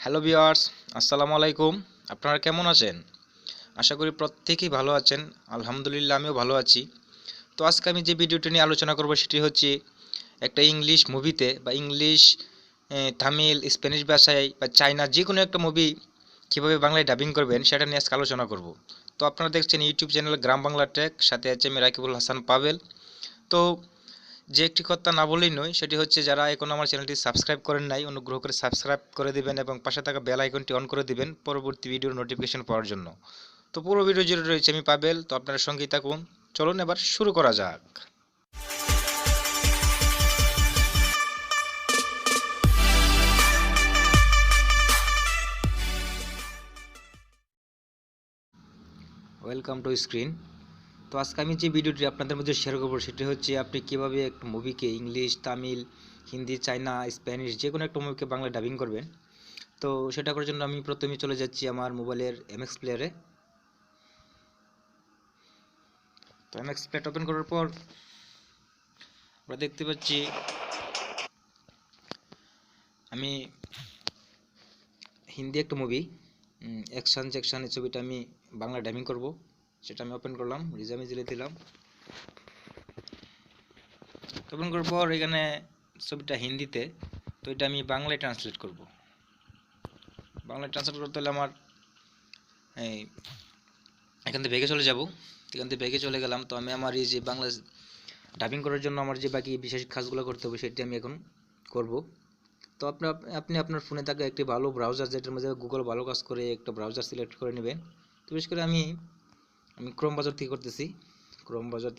Hello viewers, আসসালামু আলাইকুম। আপনারা কেমন আছেন? আশা করি প্রত্যেকেই ভালো আছেন। আলহামদুলিল্লাহ আমিও ভালো আছি। তো আজকে আমি যে ভিডিওটি নিয়ে আলোচনা করব সেটি হচ্ছে একটা ইংলিশ মুভিতে বা ইংলিশ, তামিল, স্প্যানিশ ভাষায় বা চায়না যে কোনো একটা মুভি কীভাবে বাংলায় ডাবিং করবেন সেটা নিয়ে আজকে আলোচনা করব। তো আপনারা দেখছেন ইউটিউব চ্যানেল গ্রাম বাংলা টেক, সাথে আছে আমি রাকিবুল হাসান পাবেল। তো যে একটি কথা না বললেই নয়, সেটি হচ্ছে যারা এখন আমার চ্যানেলটি সাবস্ক্রাইব করেন নাই অনুগ্রহ করে সাবস্ক্রাইব করে দিবেন এবং পাশে থাকা বেল আইকনটি অন করে দিবেন পরবর্তী ভিডিওর নোটিফিকেশন পাওয়ার জন্য। তো পুরো ভিডিও জুড়ে রয়েছে আমি পাবেল, তো আপনারা সঙ্গেই থাকুন। চলুন এবার শুরু করা যাক। Welcome to screen. তো আজকে আমি যে ভিডিওটি আপনাদের মধ্যে শেয়ার করবো সেটি হচ্ছে আপনি কীভাবে একটা মুভিকে English, Tamil, Hindi, China, Spanish যে কোনো একটা মুভিকে বাংলা ডাবিং করবেন। তো সেটা করার জন্য আমি প্রথমে চলে যাচ্ছি আমার মোবাইলের এমএক্স প্লেয়ারে। তো এমএক্স প্লেয়ার ওপেন করার পর আমরা দেখতে পাচ্ছি আমি হিন্দি একটা মুভি অ্যাকশন জ্যাকশন এই ছবিটা আমি বাংলা ডাবিং করব, সেটা আমি ওপেন করলাম, রিজামে জিলে দিলাম। ওপেন করার পর এখানে ছবিটা হিন্দিতে, তো এটা আমি বাংলায় ট্রান্সলেট করব। বাংলায় ট্রান্সলেট করতে হলে আমার এই এখান থেকে ব্যাগে চলে যাব। এখান থেকে ব্যাগে চলে গেলাম। তো আমি আমার এই যে বাংলা ডাবিং করার জন্য আমার যে বাকি বিশেষ কাজগুলো করতে হবে সেটি আমি এখন করব। তো আপনি আপনার ফোনে থাকা একটি ভালো ব্রাউজার, যেটার মধ্যে গুগল ভালো কাজ করে, একটা ব্রাউজার সিলেক্ট করে নেবেন। তো বিশেষ করে আমি ক্রোম ব্রাউজার থেকে করতেছি। ক্রোম ব্রাউজার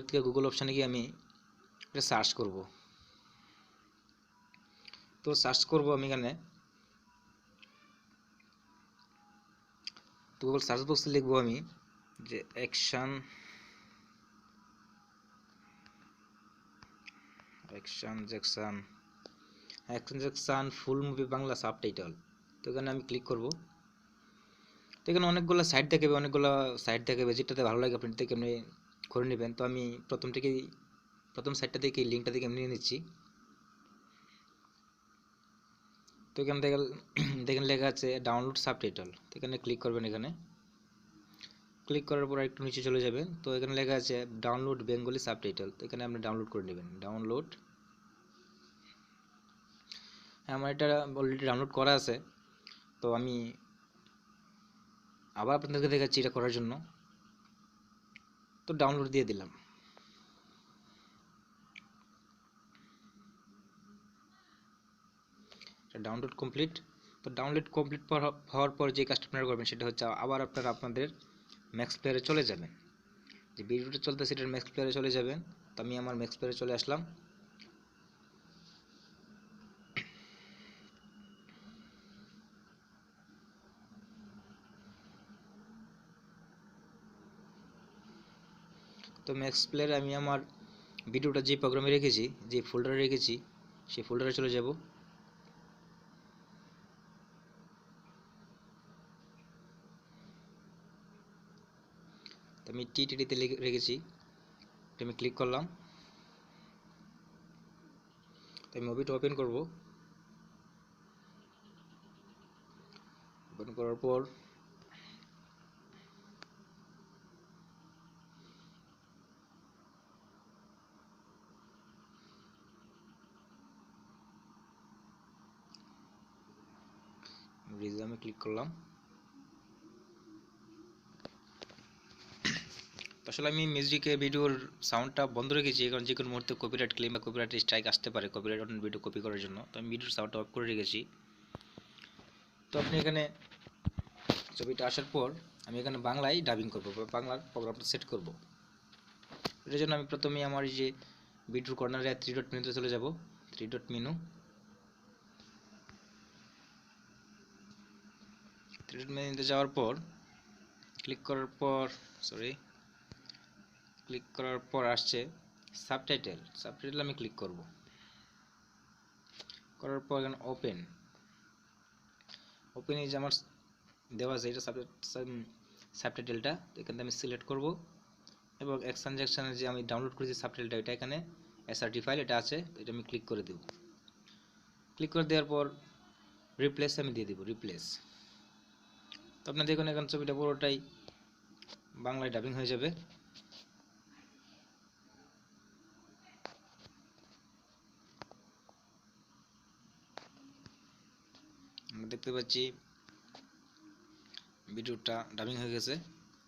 থেকে গুগল অপশানে গিয়ে আমি এটা সার্চ করব। তো সার্চ করব আমি এখানে গুগল সার্চ বক্সে লিখবো আমি যে action Jackson full movie Bangla subtitle. তো এখানে আমি ক্লিক করব। তো এখানে অনেকগুলো সাইট দেখাবে, যেটাতে ভালো লাগে আপনি থেকে আপনি করে নেবেন। তো আমি প্রথম সাইটটা থেকে লিঙ্কটা থেকে আমি নিয়ে নিচ্ছি। তো এখানে দেখেন লেখা আছে ডাউনলোড সাবটাইটেল। তো এখানে ক্লিক করবেন। এখানে ক্লিক করার পর একটু নিচে চলে যাবেন। তো এখানে লেখা আছে ডাউনলোড বেঙ্গলি সাবটাইটেল। তো এখানে আপনি ডাউনলোড করে নেবেন। আমার এটা অলরেডি ডাউনলোড করা আছে। তো আমি আবার আপনাদেরকে দেখাচ্ছি এটা করার জন্য। তো ডাউনলোড দিয়ে দিলাম। Download complete. তো ডাউনলোড কমপ্লিট হওয়ার পর যে কাজটা আপনারা করবেন সেটা হচ্ছে আবার আপনারা আপনাদের ম্যাক্স প্লেয়ারে চলে যাবেন। যে ভিডিওটা চলতেছে সেটার ম্যাক্স প্লেয়ারে চলে যাবেন। তো আমি আমার ম্যাক্স প্লেয়ারে চলে আসলাম। তো ম্যাক্স প্লেয়ারে আমি আমার ভিডিওটা যে প্রোগ্রামে রেখেছি, যে ফোল্ডারে রেখেছি, সেই ফোল্ডারে চলে যাব। তো আমি টিটিতে রেখেছি। তো আমি ক্লিক করলাম। তো আমি মুভিটা ওপেন করব। ওপেন করার পর রিজামে ক্লিক করলাম। আসলে আমি মিউজিকের ভিডিওর সাউন্ডটা বন্ধ রেখেছি, কারণ যে কোনো মুহূর্তে কপিরাইট ক্লেম বা কপিরাইট স্ট্রাইক আসতে পারে কপিরাইট অন ভিডিও কপি করার জন্য। তো আমি ভিডিওর সাউন্ডটা অফ করে রেখেছি। তো আপনি এখানে ছবিটা আসার পর আমি এখানে বাংলায় ডাবিং করব বা বাংলার প্রোগ্রামটা সেট করব। এর জন্য আমি প্রথমে আমার এই যে ভিডিওর কর্নারে 3 ডট মেনুতে চলে যাব। 3 ডট মেনু, 3 ডট মেনুতে যাওয়ার পর ক্লিক করার পর আসছে সাবটাইটেল আমি ক্লিক করব। করার পর এখানে ওপেন এই যে আমার দেওয়া আছে এটা সাবটাইটেলটা। তো এখান থেকে আমি সিলেক্ট করব এবং অ্যাকশন জ্যাকসনের যে আমি ডাউনলোড করেছি সাবটাইটেলটা, এটা এখানে এসআরটি ফাইল এটা আছে। তো এটা আমি ক্লিক করে দেব। ক্লিক করে দেওয়ার পর রিপ্লেস আমি দিয়ে দিব রিপ্লেস। তো আপনি দেখুন এখন ছবিটা পুরোটাই বাংলায় ডাবিং হয়ে যাবে। আমরা দেখতে পাচ্ছি ভিডিওটা ডাবিং হয়ে গেছে।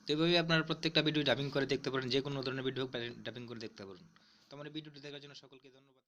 তো এইভাবে আপনারা প্রত্যেকটা ভিডিও ডাবিং করে দেখতে পারেন, যে কোনো ধরনের ভিডিও ডাবিং করে দেখতে পারেন। তো আমার ভিডিওটি দেখার জন্য সকলকে ধন্যবাদ।